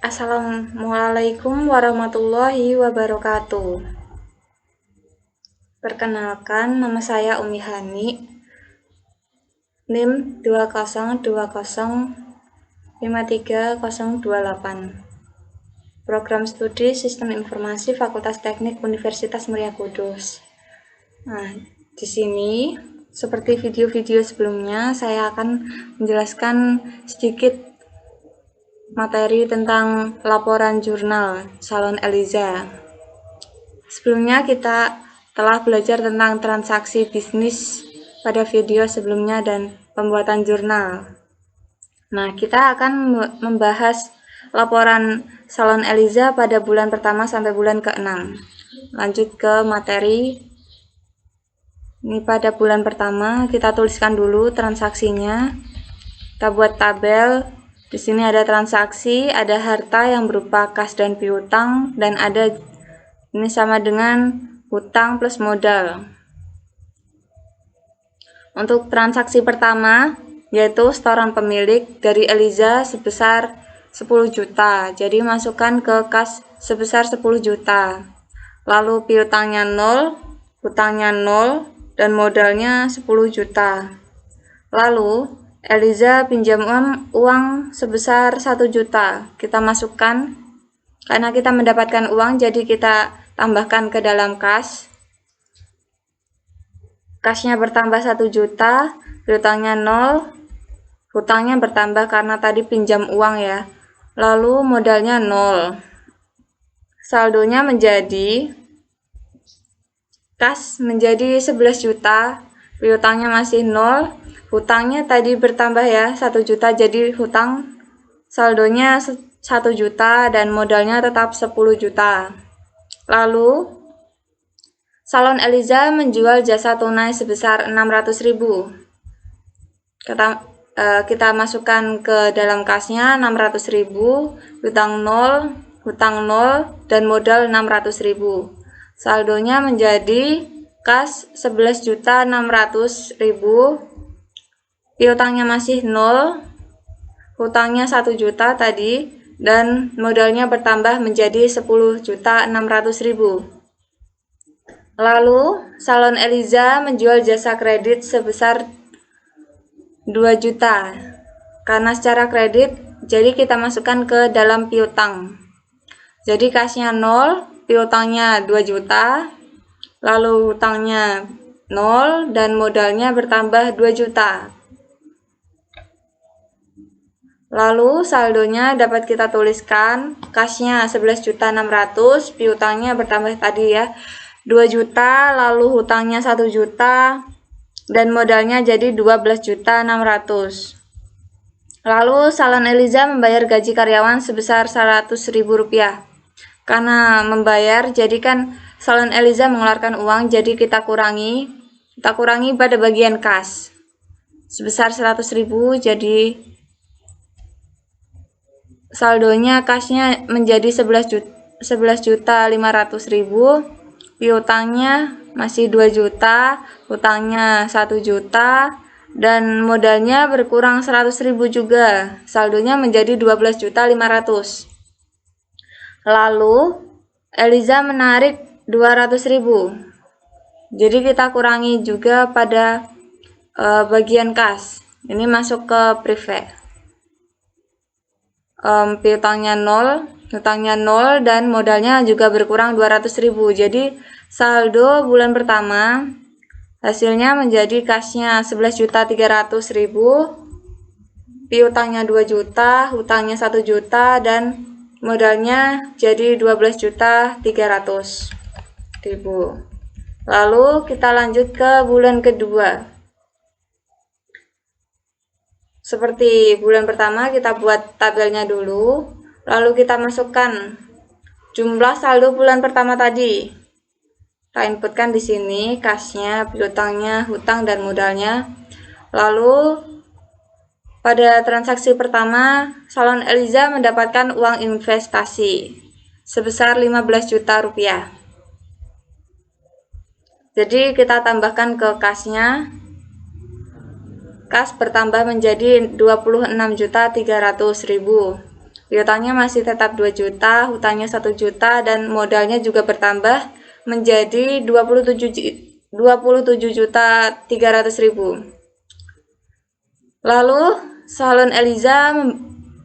Assalamualaikum warahmatullahi wabarakatuh. Perkenalkan, nama saya Umi Hani, NIM 202053028. Program Studi Sistem Informasi Fakultas Teknik Universitas Muria Kudus. Nah, di sini seperti video-video sebelumnya, saya akan menjelaskan sedikit materi tentang laporan jurnal Salon Eliza. Sebelumnya kita telah belajar tentang transaksi bisnis pada video sebelumnya dan pembuatan jurnal. Nah, kita akan membahas laporan Salon Eliza pada bulan pertama sampai bulan ke-6. Lanjut ke materi. Ini pada bulan pertama kita tuliskan dulu transaksinya. Kita buat tabel. Di sini ada transaksi, ada harta yang berupa kas dan piutang, dan ada ini sama dengan hutang plus modal. Untuk transaksi pertama yaitu setoran pemilik dari Eliza sebesar 10 juta. Jadi masukkan ke kas sebesar 10 juta. Lalu piutangnya 0, hutangnya 0, dan modalnya 10 juta. Lalu Eliza pinjam uang sebesar 1 juta. Kita masukkan, karena kita mendapatkan uang, jadi kita tambahkan ke dalam kas. Kasnya bertambah 1 juta, piutangnya 0, hutangnya bertambah karena tadi pinjam uang ya. Lalu modalnya 0. Saldonya menjadi kas menjadi 11 juta, piutangnya masih 0, hutangnya tadi bertambah ya 1 juta, jadi hutang saldonya 1 juta dan modalnya tetap 10 juta. Lalu Salon Eliza menjual jasa tunai sebesar 600.000. Kita masukkan ke dalam kasnya 600.000, hutang 0, dan modal 600.000. Saldonya menjadi kas 11.600.000, piutangnya masih 0, hutangnya 1 juta tadi, dan modalnya bertambah menjadi 10.600.000. Lalu Salon Eliza menjual jasa kredit sebesar 2 juta. Karena secara kredit, jadi kita masukkan ke dalam piutang. Jadi kasnya 0, piutangnya 2 juta, lalu hutangnya 0, dan modalnya bertambah 2 juta. Lalu saldonya dapat kita tuliskan, kasnya 11.600, piutangnya bertambah tadi ya 2 juta, lalu hutangnya 1 juta, dan modalnya jadi 12.600. Lalu Salon Eliza membayar gaji karyawan sebesar 100.000 rupiah. Karena membayar, jadi kan Salon Eliza mengeluarkan uang, jadi kita kurangi pada bagian kas sebesar 100.000, jadi saldonya kasnya menjadi 11.500.000, piutangnya masih 2 juta, hutangnya 1 juta, dan modalnya berkurang 100.000 juga. Saldonya menjadi 12.500.000. Lalu Eliza menarik 200.000. Jadi kita kurangi juga pada bagian kas. Ini masuk ke prefect. Piutangnya 0, hutangnya 0, dan modalnya juga berkurang 200.000. Jadi saldo bulan pertama hasilnya menjadi kasnya 11.300.000, piutangnya 2 juta, hutangnya 1 juta, dan modalnya jadi 12.300.000. Lalu kita lanjut ke bulan kedua. Seperti bulan pertama, kita buat tabelnya dulu, lalu kita masukkan jumlah saldo bulan pertama tadi. Kita inputkan di sini kasnya, piutangnya, hutang, dan modalnya. Lalu pada transaksi pertama, Salon Eliza mendapatkan uang investasi sebesar 15 juta rupiah. Jadi kita tambahkan ke kasnya. Kas bertambah menjadi 26.300.000. piutangnya masih tetap 2 juta, hutangnya 1 juta, dan modalnya juga bertambah menjadi 27.300.000. Lalu salon Eliza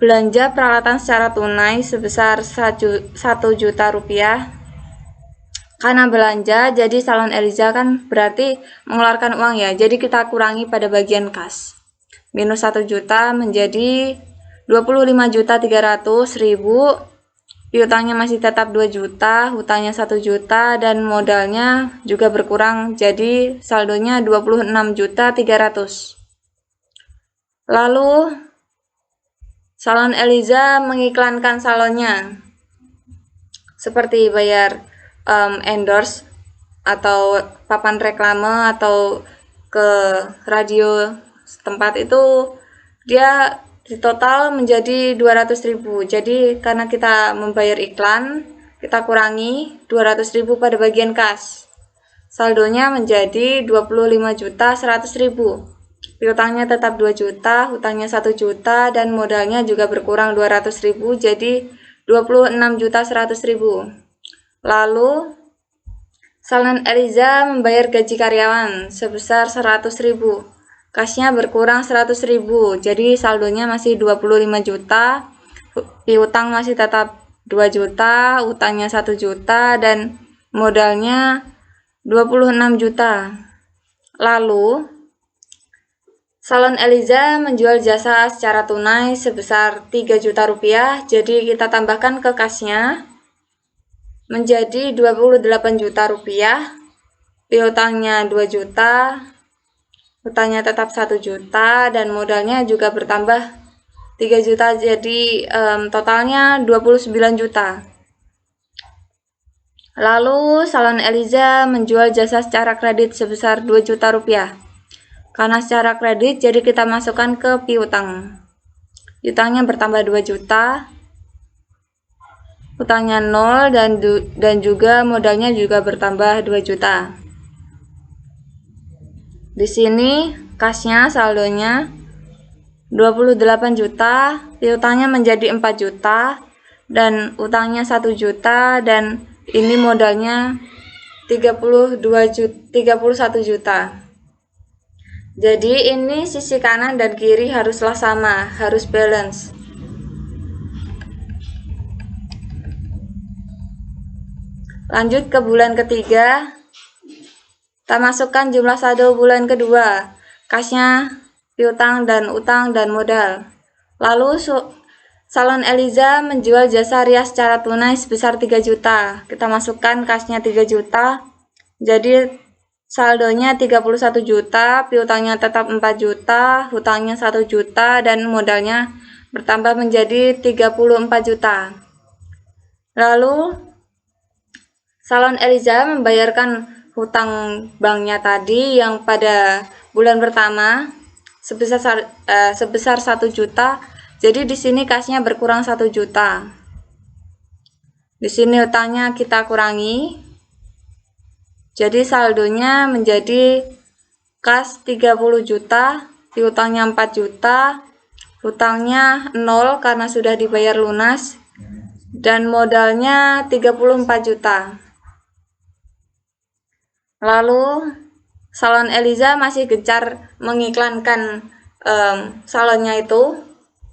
belanja peralatan secara tunai sebesar 1 juta rupiah. Karena belanja, jadi salon Eliza kan berarti mengeluarkan uang ya, jadi kita kurangi pada bagian kas. Minus 1 juta menjadi 25.300.000. Piutangnya masih tetap 2 juta, hutangnya 1 juta, dan modalnya juga berkurang, jadi saldonya 26.300.000. Lalu salon Eliza mengiklankan salonnya seperti bayar endorse atau papan reklame atau ke radio setempat, itu dia di total menjadi 200.000. Jadi karena kita membayar iklan, kita kurangi 200.000 pada bagian kas. Saldonya menjadi 25.100.000. Piutangnya tetap 2 juta, hutangnya 1 juta, dan modalnya juga berkurang 200.000 jadi 26.100.000. Lalu salon Eliza membayar gaji karyawan sebesar 100.000. Kasnya berkurang 100.000, jadi saldonya masih 25 juta, piutang masih tetap 2 juta, hutangnya 1 juta, dan modalnya 26 juta. Lalu salon Eliza menjual jasa secara tunai sebesar 3 juta rupiah, jadi kita tambahkan ke kasnya menjadi 28 juta rupiah, piutangnya 2 juta, hutangnya tetap 1 juta, dan modalnya juga bertambah 3 juta, jadi totalnya 29 juta. Lalu salon Eliza menjual jasa secara kredit sebesar 2 juta rupiah. Karena secara kredit, jadi kita masukkan ke piutang. Piutangnya bertambah 2 juta, hutangnya 0, dan juga modalnya juga bertambah 2 juta. Di sini kasnya saldonya 28 juta, piutangnya menjadi 4 juta, dan utangnya 1 juta, dan ini modalnya 31 juta. Jadi ini sisi kanan dan kiri haruslah sama, harus balance. Lanjut ke bulan ketiga, kita masukkan jumlah saldo bulan kedua, kasnya, piutang dan utang dan modal. Lalu salon Eliza menjual jasa rias secara tunai sebesar 3 juta. Kita masukkan kasnya 3 juta. Jadi saldonya 31 juta, piutangnya tetap 4 juta, hutangnya 1 juta, dan modalnya bertambah menjadi 34 juta. Lalu salon Eliza membayarkan hutang banknya tadi yang pada bulan pertama sebesar 1 juta. Jadi di sini kasnya berkurang 1 juta. Di sini hutangnya kita kurangi. Jadi saldonya menjadi kas 30 juta, piutangnya 4 juta, hutangnya 0 karena sudah dibayar lunas, dan modalnya 34 juta. Lalu salon Eliza masih gencar mengiklankan salonnya itu.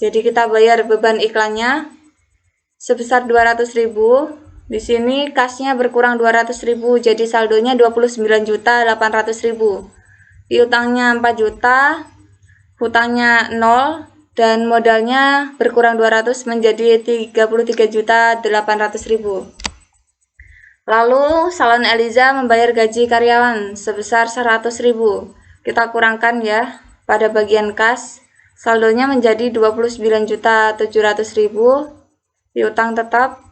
Jadi kita bayar beban iklannya sebesar 200.000. Di sini kasnya berkurang 200.000, jadi saldonya 29.800.000. Piutangnya 4 juta, hutangnya 0, dan modalnya berkurang 200 menjadi 33.800.000. Lalu salon Eliza membayar gaji karyawan sebesar 100.000. Kita kurangkan ya pada bagian kas. Saldonya menjadi 29.700.000. Piutang tetap,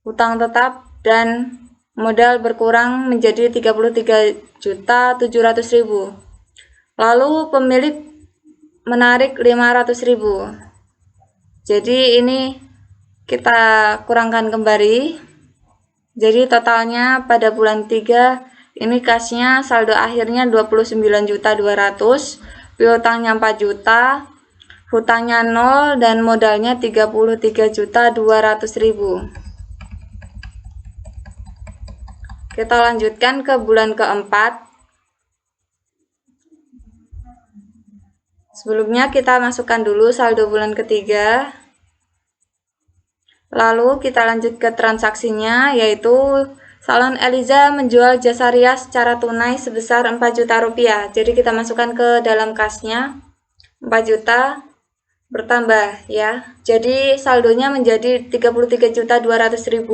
hutang tetap, dan modal berkurang menjadi 33.700.000. Lalu pemilik menarik 500.000. Jadi ini kita kurangkan kembali. Jadi totalnya pada bulan 3 ini kasnya saldo akhirnya 29.200.000, piutangnya 4 juta, hutangnya 0 dan modalnya 33.200.000. Kita lanjutkan ke bulan keempat. Sebelumnya kita masukkan dulu saldo bulan ketiga. Lalu kita lanjut ke transaksinya, yaitu Salon Eliza menjual jasa rias secara tunai sebesar 4 juta rupiah. Jadi kita masukkan ke dalam kasnya 4 juta bertambah ya. Jadi saldonya menjadi 33.200.000.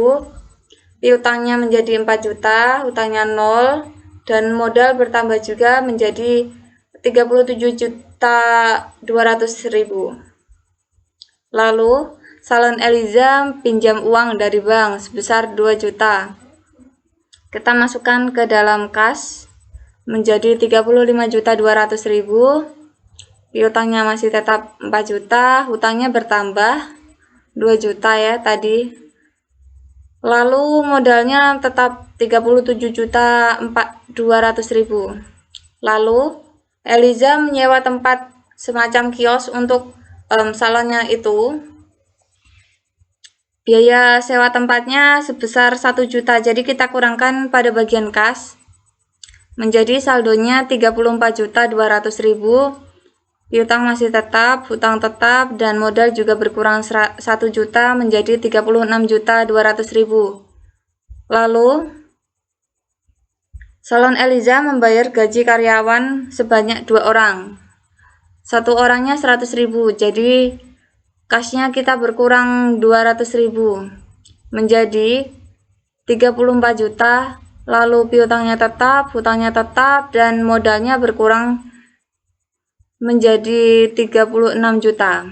Piutangnya menjadi 4 juta, hutangnya 0 dan modal bertambah juga menjadi 37.200.000. Lalu Salon Eliza pinjam uang dari bank sebesar 2 juta. Kita masukkan ke dalam kas menjadi 35.200.000. Piutangnya masih tetap 4 juta, hutangnya bertambah 2 juta ya tadi. Lalu modalnya tetap 37.200.000. Lalu Eliza menyewa tempat semacam kios untuk salonnya itu. Biaya sewa tempatnya sebesar 1 juta, jadi kita kurangkan pada bagian kas menjadi saldonya 34.200.000. Piutang masih tetap, hutang tetap, dan modal juga berkurang 1 juta menjadi 36.200.000. Lalu Salon Eliza membayar gaji karyawan sebanyak 2 orang. Satu orangnya 100.000, jadi kasnya kita berkurang 200.000 menjadi 34 juta. Lalu piutangnya tetap, hutangnya tetap, dan modalnya berkurang menjadi 36 juta.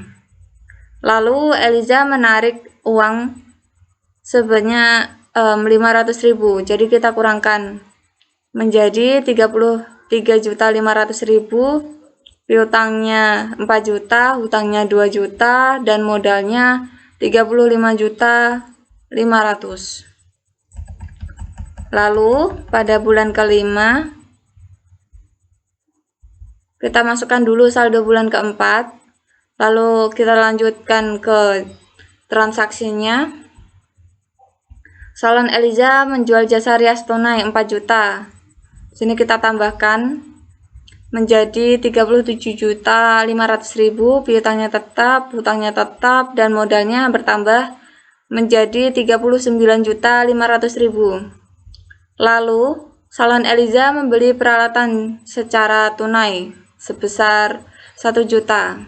Lalu Eliza menarik uang sebanyak 500.000, jadi kita kurangkan menjadi 33.500.000. Piutangnya 4 juta, hutangnya 2 juta, dan modalnya 35.500.000. Lalu pada bulan kelima kita masukkan dulu saldo bulan keempat. Lalu kita lanjutkan ke transaksinya. Salon Eliza menjual jasa rias tunai 4 juta. Sini kita tambahkan menjadi 37.500.000. Piutangnya tetap, hutangnya tetap, dan modalnya bertambah menjadi 39.500.000. Lalu Salon Eliza membeli peralatan secara tunai sebesar 1 juta.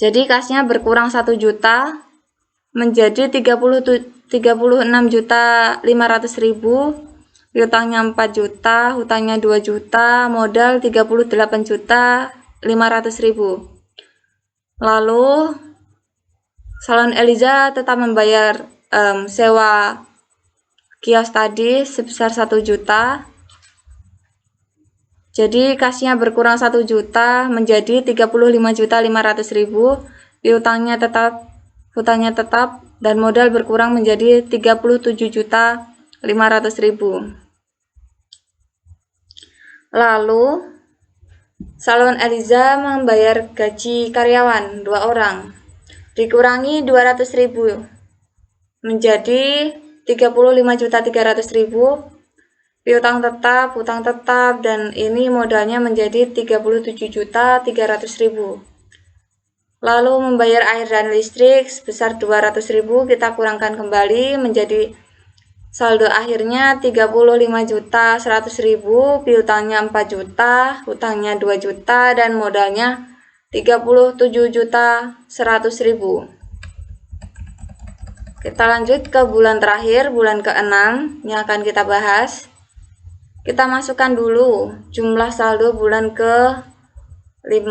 Jadi kasnya berkurang 1 juta menjadi 36.500.000. Piutangnya 4 juta, hutangnya 2 juta, modal 38.500.000. Lalu Salon Eliza tetap membayar sewa kios tadi sebesar 1 juta. Jadi kasnya berkurang 1 juta menjadi 35.500.000. Piutangnya tetap, hutangnya tetap, dan modal berkurang menjadi 37.500.000. Lalu Salon Eliza membayar gaji karyawan 2 orang, dikurangi 200.000 menjadi 35.300.000. Piutang tetap, hutang tetap, dan ini modalnya menjadi 37.300.000. Lalu membayar air dan listrik sebesar 200.000, kita kurangkan kembali menjadi saldo akhirnya 35.100.000. Piutangnya 4 juta, hutangnya 2 juta, dan modalnya 37.100.000. Kita lanjut ke bulan terakhir, bulan ke-6 yang akan kita bahas. Kita masukkan dulu jumlah saldo bulan ke-5.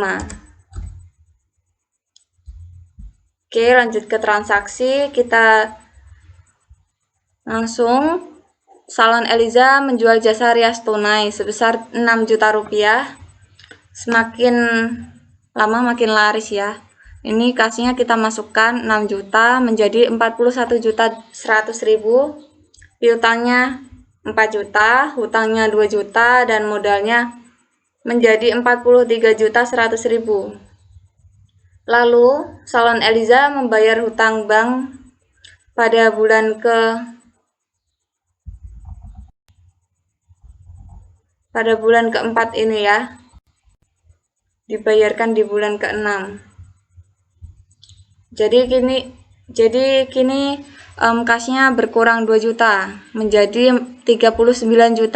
Oke, lanjut ke transaksi. Kita langsung Salon Eliza menjual jasa rias tunai sebesar 6 juta rupiah. Semakin lama makin laris ya. Ini kasnya kita masukkan 6 juta menjadi 41.100.000. Piutangnya 4 juta, hutangnya 2 juta, dan modalnya menjadi 43.100.000. Lalu Salon Eliza membayar hutang bank pada bulan keempat ini ya, dibayarkan di bulan ke-6. Jadi kini kasnya berkurang 2 juta menjadi 39.100.000,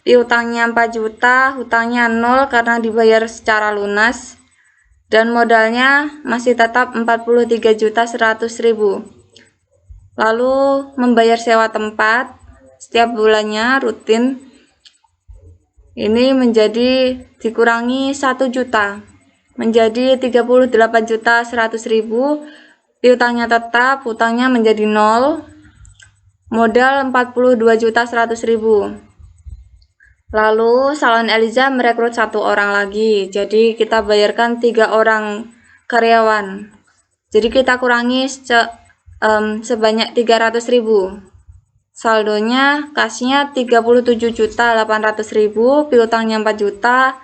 piutangnya 4 juta, hutangnya 0 karena dibayar secara lunas, dan modalnya masih tetap 43.100.000. Lalu membayar sewa tempat setiap bulannya rutin, ini menjadi dikurangi 1 juta menjadi 38.100.000, piutangnya tetap, hutangnya menjadi 0, modal 42.100.000. Lalu Salon Eliza merekrut 1 orang lagi, jadi kita bayarkan 3 orang karyawan, jadi kita kurangi sebanyak 300.000. Saldonya kasnya 37.800.000, piutangnya 4 juta,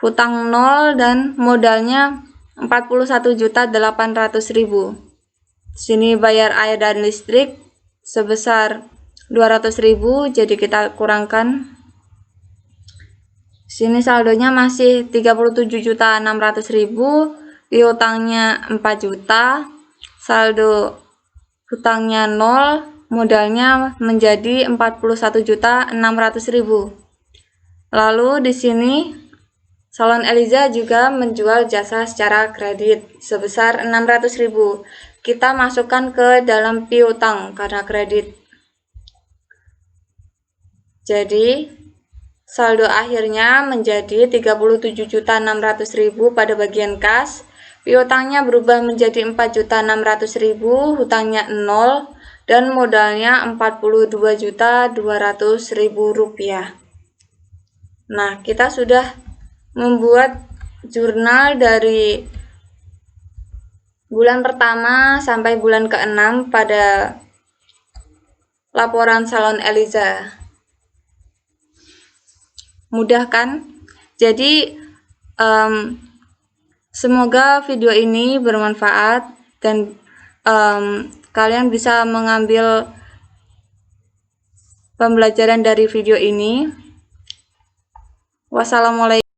hutang 0, dan modalnya 41.800.000. Sini bayar air dan listrik sebesar 200.000, jadi kita kurangkan. Sini saldonya masih 37.600.000, piutangnya 4 juta, saldo hutangnya 0, modalnya menjadi 41.600.000. Lalu di sini Salon Eliza juga menjual jasa secara kredit sebesar 600.000. Kita masukkan ke dalam piutang karena kredit. Jadi saldo akhirnya menjadi 37.600.000 pada bagian kas. Piutangnya berubah menjadi 4.600.000, hutangnya 0, dan modalnya 42.200.000 rupiah. Nah, kita sudah membuat jurnal dari bulan pertama sampai bulan ke-6 pada laporan Salon Eliza. Mudah kan? Jadi semoga video ini bermanfaat dan kalian bisa mengambil pembelajaran dari video ini. Wassalamualaikum.